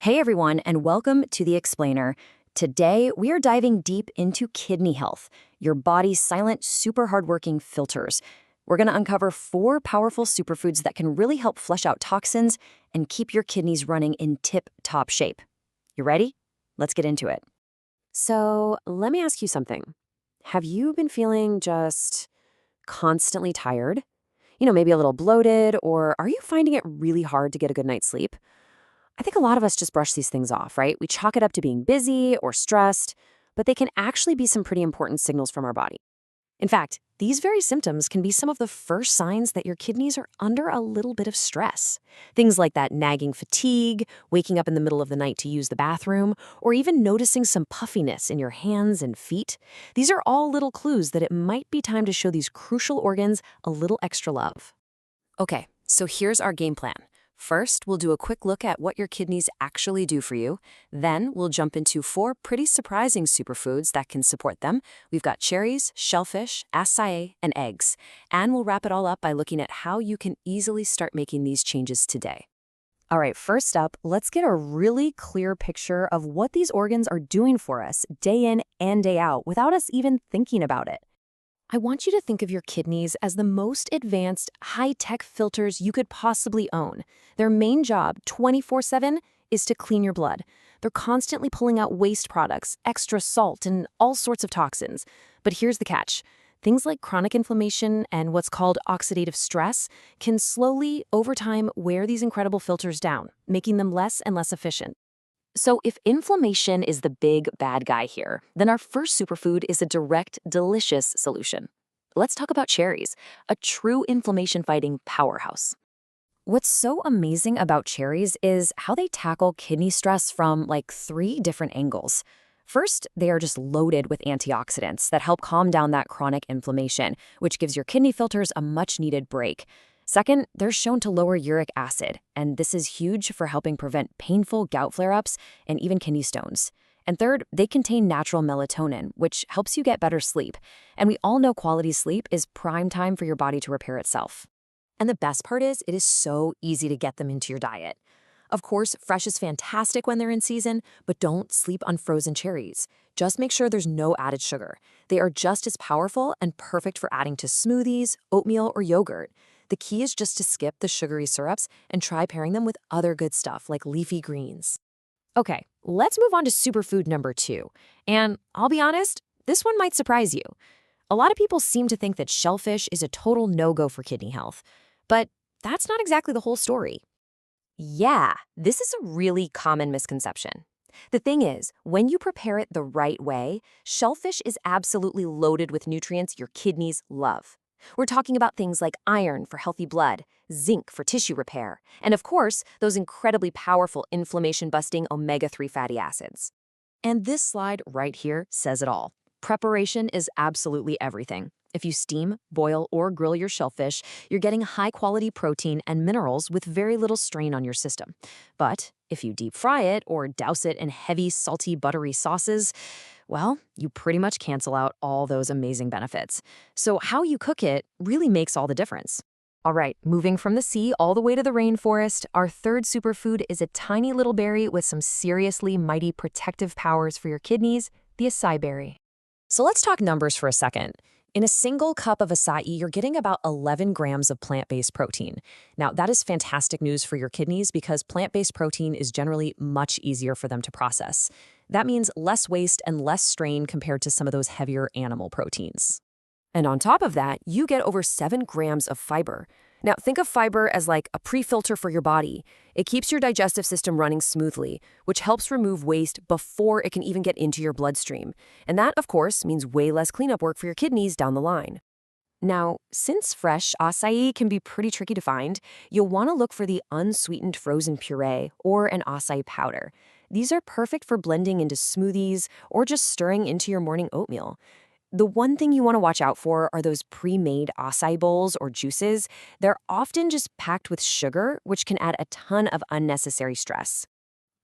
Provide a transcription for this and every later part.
Hey everyone, and welcome to The Explainer. Today, we are diving deep into kidney health, your body's silent, super hardworking filters. We're going to uncover 4 powerful superfoods that can really help flush out toxins and keep your kidneys running in tip-top shape. You ready? Let's get into it. So, let me ask you something. Have you been feeling just constantly tired? Maybe a little bloated, or are you finding it really hard to get a good night's sleep? I think a lot of us just brush these things off, right? We chalk it up to being busy or stressed, but they can actually be some pretty important signals from our body. In fact, these very symptoms can be some of the first signs that your kidneys are under a little bit of stress. Things like that nagging fatigue, waking up in the middle of the night to use the bathroom, or even noticing some puffiness in your hands and feet. These are all little clues that it might be time to show these crucial organs a little extra love. Okay, so here's our game plan. First, we'll do a quick look at what your kidneys actually do for you. Then, we'll jump into 4 pretty surprising superfoods that can support them. We've got cherries, shellfish, acai, and eggs. And we'll wrap it all up by looking at how you can easily start making these changes today. All right, first up, let's get a really clear picture of what these organs are doing for us day in and day out without us even thinking about it. I want you to think of your kidneys as the most advanced, high-tech filters you could possibly own. Their main job, 24/7, is to clean your blood. They're constantly pulling out waste products, extra salt, and all sorts of toxins. But here's the catch. Things like chronic inflammation and what's called oxidative stress can slowly, over time, wear these incredible filters down, making them less and less efficient. So if inflammation is the big bad guy here, then our first superfood is a direct, delicious solution. Let's talk about cherries, a true inflammation-fighting powerhouse. What's so amazing about cherries is how they tackle kidney stress from like 3 different angles. First, they are just loaded with antioxidants that help calm down that chronic inflammation, which gives your kidney filters a much-needed break. Second, they're shown to lower uric acid, and this is huge for helping prevent painful gout flare-ups and even kidney stones. And third, they contain natural melatonin, which helps you get better sleep. And we all know quality sleep is prime time for your body to repair itself. And the best part is, it is so easy to get them into your diet. Of course, fresh is fantastic when they're in season, but don't sleep on frozen cherries. Just make sure there's no added sugar. They are just as powerful and perfect for adding to smoothies, oatmeal, or yogurt. The key is just to skip the sugary syrups and try pairing them with other good stuff like leafy greens. Okay, let's move on to superfood number 2. And I'll be honest, this one might surprise you. A lot of people seem to think that shellfish is a total no-go for kidney health. But that's not exactly the whole story. Yeah, this is a really common misconception. The thing is, when you prepare it the right way, shellfish is absolutely loaded with nutrients your kidneys love. We're talking about things like iron for healthy blood, zinc for tissue repair, and of course, those incredibly powerful inflammation-busting omega-3 fatty acids. And this slide right here says it all. Preparation is absolutely everything. If you steam, boil, or grill your shellfish, you're getting high-quality protein and minerals with very little strain on your system. But if you deep fry it or douse it in heavy, salty, buttery sauces, well, you pretty much cancel out all those amazing benefits. So how you cook it really makes all the difference. All right, moving from the sea all the way to the rainforest, our third superfood is a tiny little berry with some seriously mighty protective powers for your kidneys, the acai berry. So let's talk numbers for a second. In a single cup of acai, you're getting about 11 grams of plant-based protein. Now, that is fantastic news for your kidneys because plant-based protein is generally much easier for them to process. That means less waste and less strain compared to some of those heavier animal proteins. And on top of that, you get over 7 grams of fiber. Now, think of fiber as like a pre-filter for your body. It keeps your digestive system running smoothly, which helps remove waste before it can even get into your bloodstream. And that, of course, means way less cleanup work for your kidneys down the line. Now, since fresh acai can be pretty tricky to find, you'll want to look for the unsweetened frozen puree or an acai powder. These are perfect for blending into smoothies or just stirring into your morning oatmeal. The one thing you want to watch out for are those pre-made acai bowls or juices. They're often just packed with sugar, which can add a ton of unnecessary stress.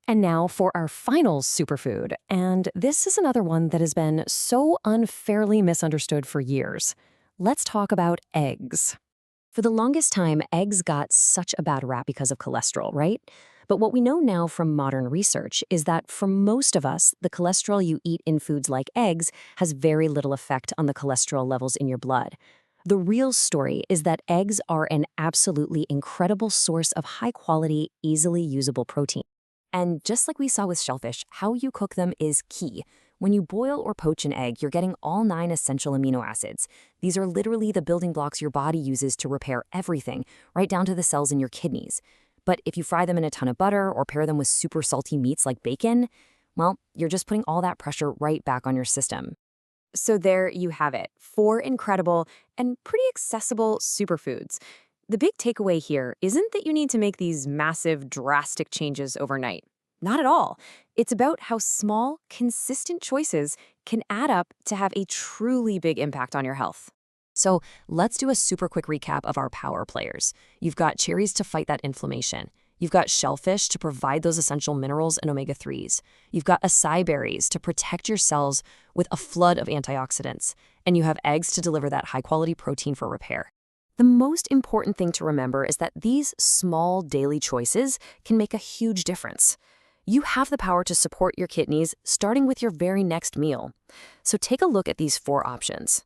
And now for our final superfood, and this is another one that has been so unfairly misunderstood for years. Let's talk about eggs. For the longest time, eggs got such a bad rap because of cholesterol, right? But what we know now from modern research is that for most of us, the cholesterol you eat in foods like eggs has very little effect on the cholesterol levels in your blood. The real story is that eggs are an absolutely incredible source of high-quality, easily usable protein. And just like we saw with shellfish, how you cook them is key. When you boil or poach an egg, you're getting all 9 essential amino acids. These are literally the building blocks your body uses to repair everything, right down to the cells in your kidneys. But if you fry them in a ton of butter or pair them with super salty meats like bacon, well, you're just putting all that pressure right back on your system. So there you have it, 4 incredible and pretty accessible superfoods. The big takeaway here isn't that you need to make these massive, drastic changes overnight. Not at all. It's about how small, consistent choices can add up to have a truly big impact on your health. So let's do a super quick recap of our power players. You've got cherries to fight that inflammation. You've got shellfish to provide those essential minerals and omega-3s. You've got acai berries to protect your cells with a flood of antioxidants. And you have eggs to deliver that high-quality protein for repair. The most important thing to remember is that these small daily choices can make a huge difference. You have the power to support your kidneys starting with your very next meal. So take a look at these 4 options.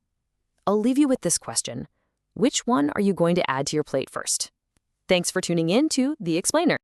I'll leave you with this question. Which one are you going to add to your plate first? Thanks for tuning in to The Explainer.